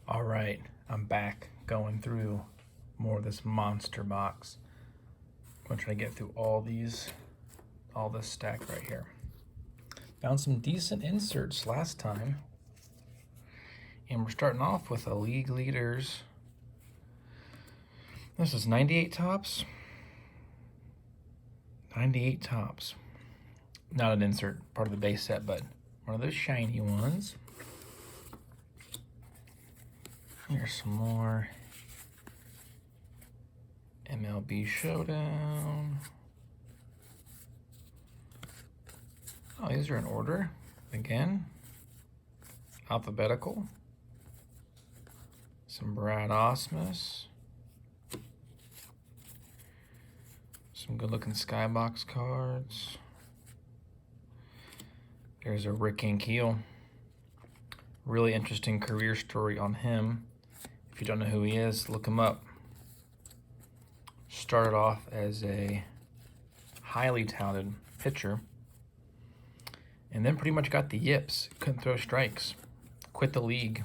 All right, I'm back going through more of this monster box. I'm gonna try to get through all this stack right here. Found some decent inserts last time. And we're starting off with a league leaders. This is 98 Topps. 98 Topps. Not an insert, part of the base set, but one of those shiny ones. Here's some more MLB Showdown. Oh, these are in order. Again, alphabetical. Some Brad Osmus. Some good looking Skybox cards. There's a Rick Ankiel. Really interesting career story on him. If you don't know who he is, look him up. Started off as a highly talented pitcher, and then pretty much got the yips. Couldn't throw strikes. Quit the league.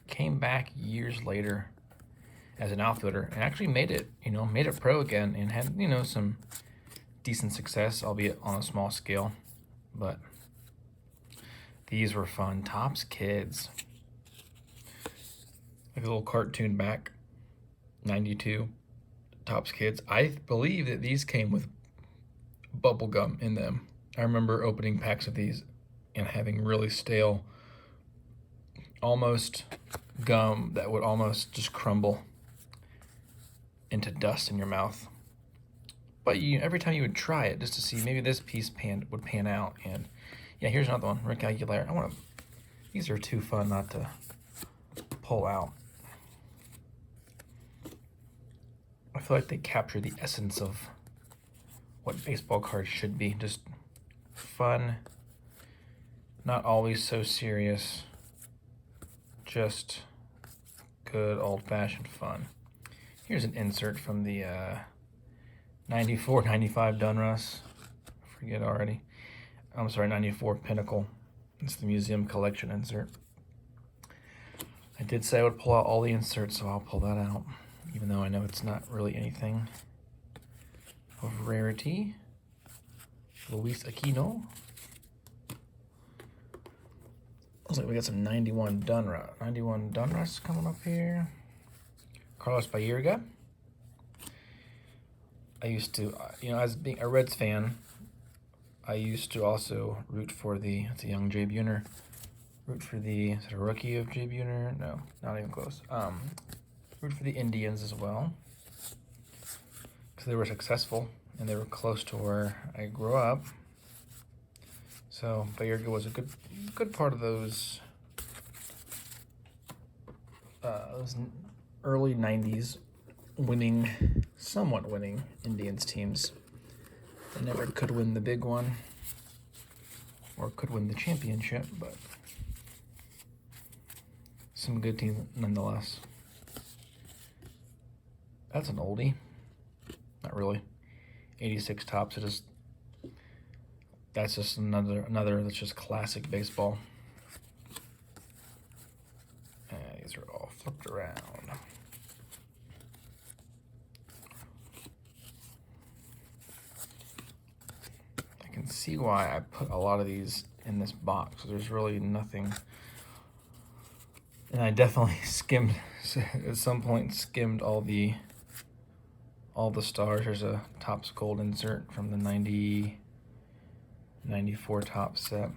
Came back years later as an outfielder and actually made it pro again and had, some decent success, albeit on a small scale. But these were fun. Topps Kids. Like a little cartoon back. 92. Topps Kids. I believe that these came with bubble gum in them. I remember opening packs of these and having really stale, almost gum that would almost just crumble into dust in your mouth. But every time you would try it just to see maybe this piece would pan out. And yeah, here's another one, Rick Aguilar. These are too fun not to pull out. I feel like they capture the essence of what baseball cards should be. Just fun, not always so serious, just good old-fashioned fun. Here's an insert from the 94-95 Donruss. I forget already. I'm sorry, 94 Pinnacle. It's the museum collection insert. I did say I would pull out all the inserts, so I'll pull that out, even though I know it's not really anything of rarity. Luis Aquino. Looks like we got some 91 Donruss coming up here. Carlos Baerga. I used to, as being a Reds fan, I used to also root for it's a young Jay Buhner. Root for is it a rookie of Jay Buhner? No, not even close. Root for the Indians as well, because they were successful and they were close to where I grew up. So Baerga was a good part of those early 90s somewhat winning Indians teams. They never could win the big one or could win the championship, but some good teams nonetheless. That's an oldie. Not really. 86 Topps. That's just another that's just classic baseball. These are all flipped around. I can see why I put a lot of these in this box. There's really nothing. And I definitely at some point skimmed all the stars. There's a Topps Gold insert from the 94 Topps set.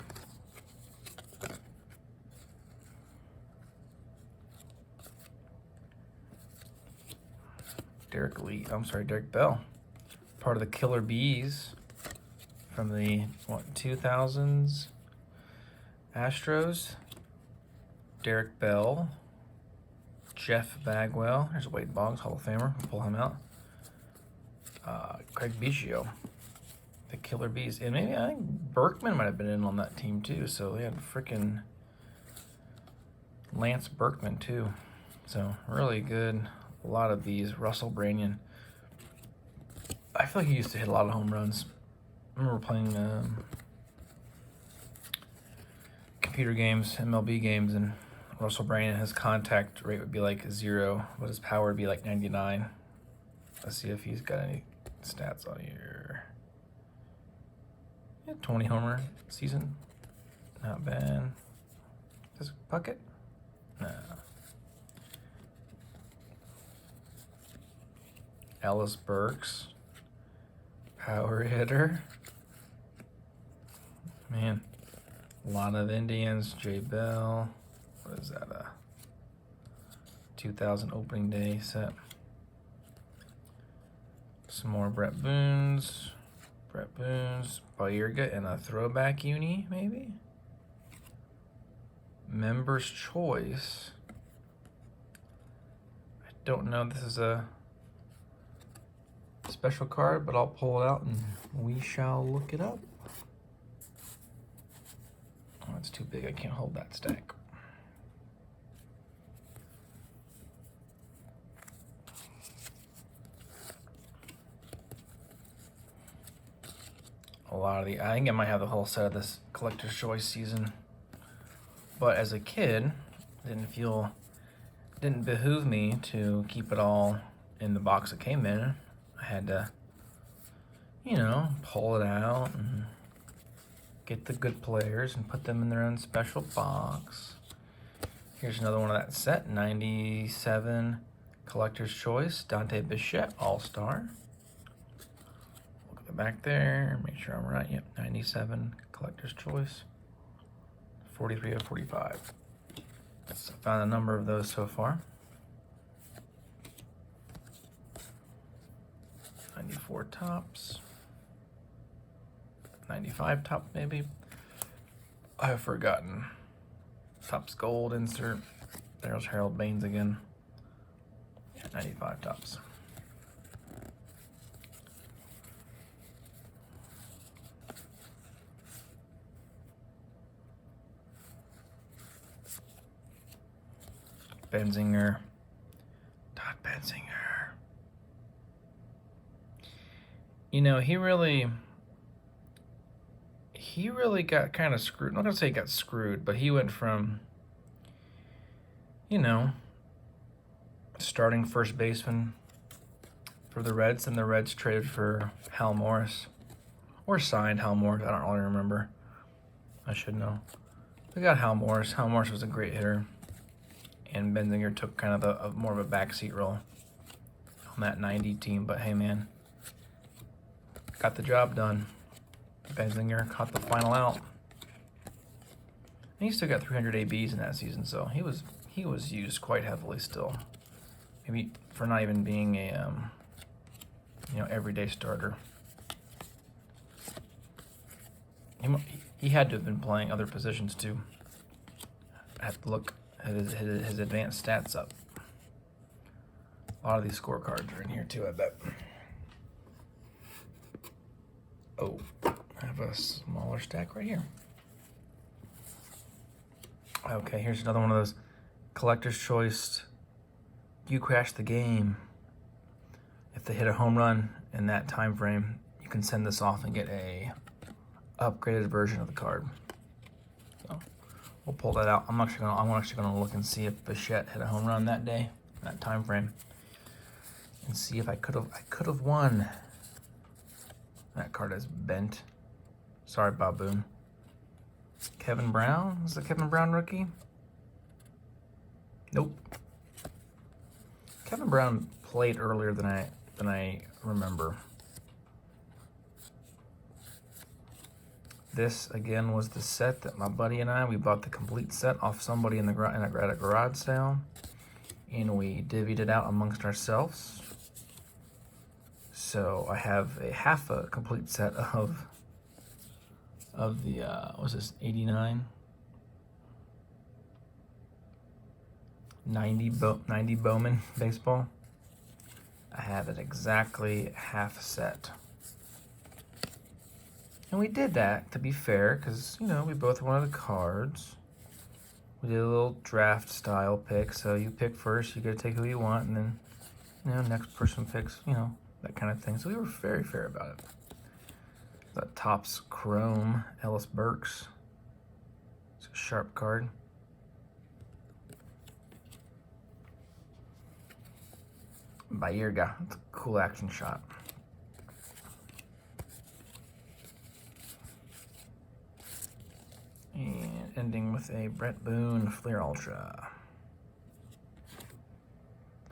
Derek Bell. Part of the Killer Bees from the 2000s Astros. Derek Bell. Jeff Bagwell. There's Wade Boggs, Hall of Famer. We'll pull him out. Craig Biggio. The Killer Bees. And maybe I think Berkman might have been in on that team too. So they had freaking Lance Berkman too. So really good. A lot of these. Russell Branyan. I feel like he used to hit a lot of home runs. I remember playing computer games, MLB games, and Russell Brandon, his contact rate would be like 0, but his power would be like 99. Let's see if he's got any stats on here. Yeah, 20 homer season. Not bad. Does Puckett? No. Ellis Burks. Power hitter. Man. A lot of Indians. Jay Bell. What is that? 2000 opening day set. Some more Brett Boones. Bayerga and a throwback uni, maybe? Members Choice. I don't know if this is a special card, but I'll pull it out and we shall look it up. Oh, it's too big. I can't hold that stack. A lot of I think I might have the whole set of this Collector's Choice season. But as a kid, didn't behoove me to keep it all in the box it came in. I had to, pull it out and get the good players and put them in their own special box. Here's another one of that set, 97 Collector's Choice, Dante Bichette, All-Star. Look at the back there, make sure I'm right. Yep, 97 Collector's Choice, 43 of 45. So I found a number of those so far. 94 tops. 95 top, maybe. I have forgotten. Tops gold insert. There's Harold Baines again. 95 tops. Benzinger. Todd Benzinger. He really got kind of screwed. I'm not gonna say he got screwed, but he went from, starting first baseman for the Reds, and the Reds traded for Hal Morris, or signed Hal Morris. I don't really remember. I should know. They got Hal Morris. Hal Morris was a great hitter, and Benzinger took kind of more of a backseat role on that 90 team. But hey, man, got the job done. Benzinger caught the final out. And he still got 300 ABs in that season, so he was used quite heavily still. Maybe for not even being a everyday starter. He had to have been playing other positions too. I have to look at his advanced stats up. A lot of these scorecards are in here too, I bet. Oh, I have a smaller stack right here. Okay, here's another one of those Collector's Choice. You crash the game. If they hit a home run in that time frame, you can send this off and get a upgraded version of the card. So we'll pull that out. I'm actually gonna look and see if Bichette hit a home run that day, that time frame, and see if I could have won. That card is bent. Sorry, Bob Boone. Kevin Brown? Is the Kevin Brown rookie? Nope. Kevin Brown played earlier than I remember. This again was the set that my buddy and we bought the complete set off somebody at a garage sale, and we divvied it out amongst ourselves. So I have half a complete set of the what was this, 89? 90 Bowman baseball. I have it exactly half set. And we did that to be fair, because we both wanted the cards. We did a little draft style pick, so you pick first, you gotta take who you want, and then next person picks, that kind of thing. So we were very fair about it. That Topps Chrome, Ellis Burks. It's a sharp card. Baerga. It's a cool action shot. And ending with a Brett Boone Fleer Ultra.